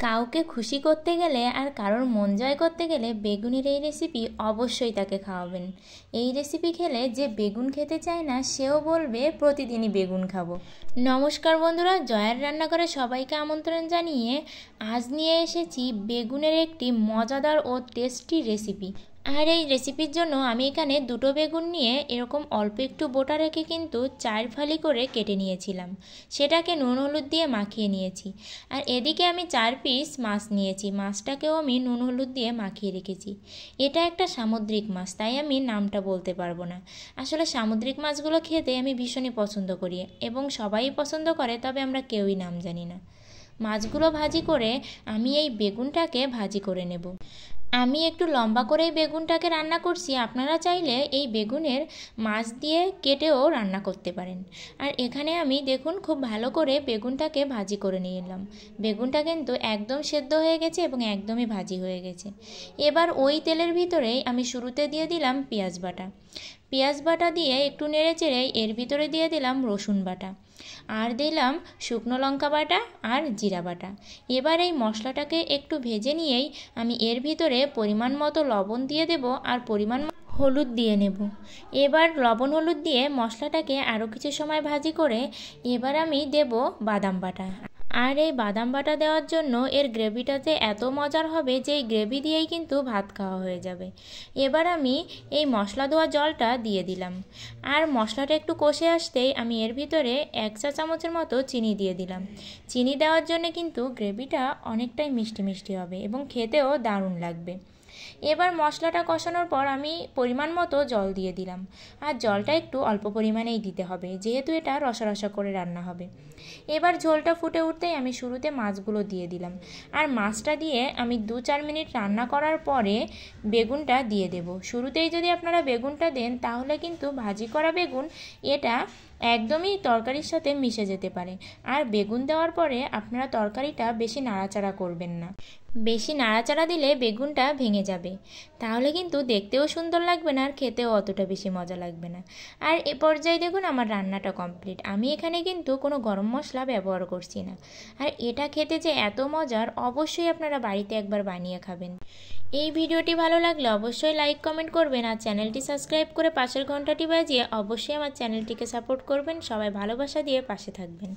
কাউকে খুশি করতে গেলে আর কারোর মন জয় করতে গেলে বেগুনের এই রেসিপি অবশ্যই তাকে খাওয়াবেন। এই রেসিপি খেলে যে বেগুন খেতে চায় না সেও বলবে প্রতিদিনই বেগুন খাবো। নমস্কার বন্ধুরা, জয়ার রান্নাঘরে সবাইকে আমন্ত্রণ জানিয়ে আজ নিয়ে এসেছি বেগুনের একটি মজাদার ও টেস্টি রেসিপি। আর এই রেসিপির জন্য আমি এখানে দুটো বেগুন নিয়ে এরকম অল্প একটু বোটা রেখে কিন্তু 4 ফালি করে কেটে নিয়েছিলাম। সেটাকে নুন হলুদ দিয়ে মাখিয়ে নিয়েছি। আর এদিকে আমি 4 পিস মাছ নিয়েছি, মাছটাকেও আমি নুন হলুদ দিয়ে মাখিয়ে রেখেছি। এটা একটা সামুদ্রিক মাছ, তাই আমি নামটা বলতে পারবো না। আসলে সামুদ্রিক মাছগুলো খেতে আমি ভীষণই পছন্দ করি এবং সবাই পছন্দ করে, তবে আমরা কেউই নাম জানি না। মাছগুলো ভাজি করে আমি এই বেগুনটাকে ভাজি করে নেব। আমি একটু লম্বা করে এই বেগুনটাকে রান্না করছি, আপনারা চাইলে এই বেগুনের মাছ দিয়ে কেটেও রান্না করতে পারেন। আর এখানে আমি দেখুন খুব ভালো করে বেগুনটাকে ভাজি করে নিলাম। বেগুনটা কিন্তু একদম সেদ্ধ হয়ে গেছে এবং একদমই ভাজি হয়ে গেছে। এবার ওই তেলের ভিতরেই আমি শুরুতে দিয়ে দিলাম পেঁয়াজ বাটা। পেঁয়াজ বাটা দিয়ে একটু নেড়ে চেড়ে এর ভিতরে দিয়ে দিলাম রসুন বাটা, আর দিলাম শুকনো লঙ্কা বাটা আর জিরা বাটা। এবার এই মশলাটাকে একটু ভেজে নিয়েই আমি এর ভিতরে পরিমাণ মতো লবণ দিয়ে দেব আর পরিমাণ হলুদ দিয়ে নেব। এবার লবণ হলুদ দিয়ে মশলাটাকে আরও কিছু সময় ভাজি করে এবার আমি দেব বাদাম বাটা। আর এই বাদাম বাটা দেওয়ার জন্য এর গ্রেভিটাতে এত মজার হবে যে এই গ্রেভি দিয়েই কিন্তু ভাত খাওয়া হয়ে যাবে। এবার আমি এই মশলা দেওয়া জলটা দিয়ে দিলাম। আর মশলাটা একটু কষে আসতেই আমি এর ভিতরে 1 চা চামচের মতো চিনি দিয়ে দিলাম। চিনি দেওয়ার জন্য কিন্তু গ্রেভিটা অনেকটাই মিষ্টি মিষ্টি হবে এবং খেতেও দারুণ লাগবে। এবার মশলাটা কষানোর পর আমি পরিমাণ মতো জল দিয়ে দিলাম। আর জলটা একটু অল্প পরিমাণেই দিতে হবে, যেহেতু এটা রসা রসা করে রান্না হবে। এবার ঝোলটা ফুটে উঠতেই আমি শুরুতে মাছগুলো দিয়ে দিলাম। আর মাছটা দিয়ে আমি 2-4 মিনিট রান্না করার পরে বেগুনটা দিয়ে দেব। শুরুতেই যদি আপনারা বেগুনটা দেন তাহলে কিন্তু ভাজি করা বেগুন এটা একদমই তরকারির সাথে মিশে যেতে পারে। আর বেগুন দেওয়ার পরে আপনারা তরকারিটা বেশি নাড়াচাড়া করবেন না। বেশি নাড়াচাড়া দিলে বেগুনটা ভেঙে যাবে, তাহলে কিন্তু দেখতেও সুন্দর লাগবে না আর খেতেও অতটা বেশি মজা লাগবে না। আর এ পর্যায়ে দেখুন আমার রান্নাটা কমপ্লিট। আমি এখানে কিন্তু কোনো গরম মশলা ব্যবহার করছি না। আর এটা খেতে যে এত মজার, অবশ্যই আপনারা বাড়িতে একবার বানিয়ে খাবেন। এই ভিডিওটি ভালো লাগলে অবশ্যই লাইক কমেন্ট করবেন আর চ্যানেলটি সাবস্ক্রাইব করে পাশের ঘন্টাটি বাজিয়ে অবশ্যই আমার চ্যানেলটিকে সাপোর্ট করবেন। সবাই ভালোবাসা দিয়ে পাশে থাকবেন।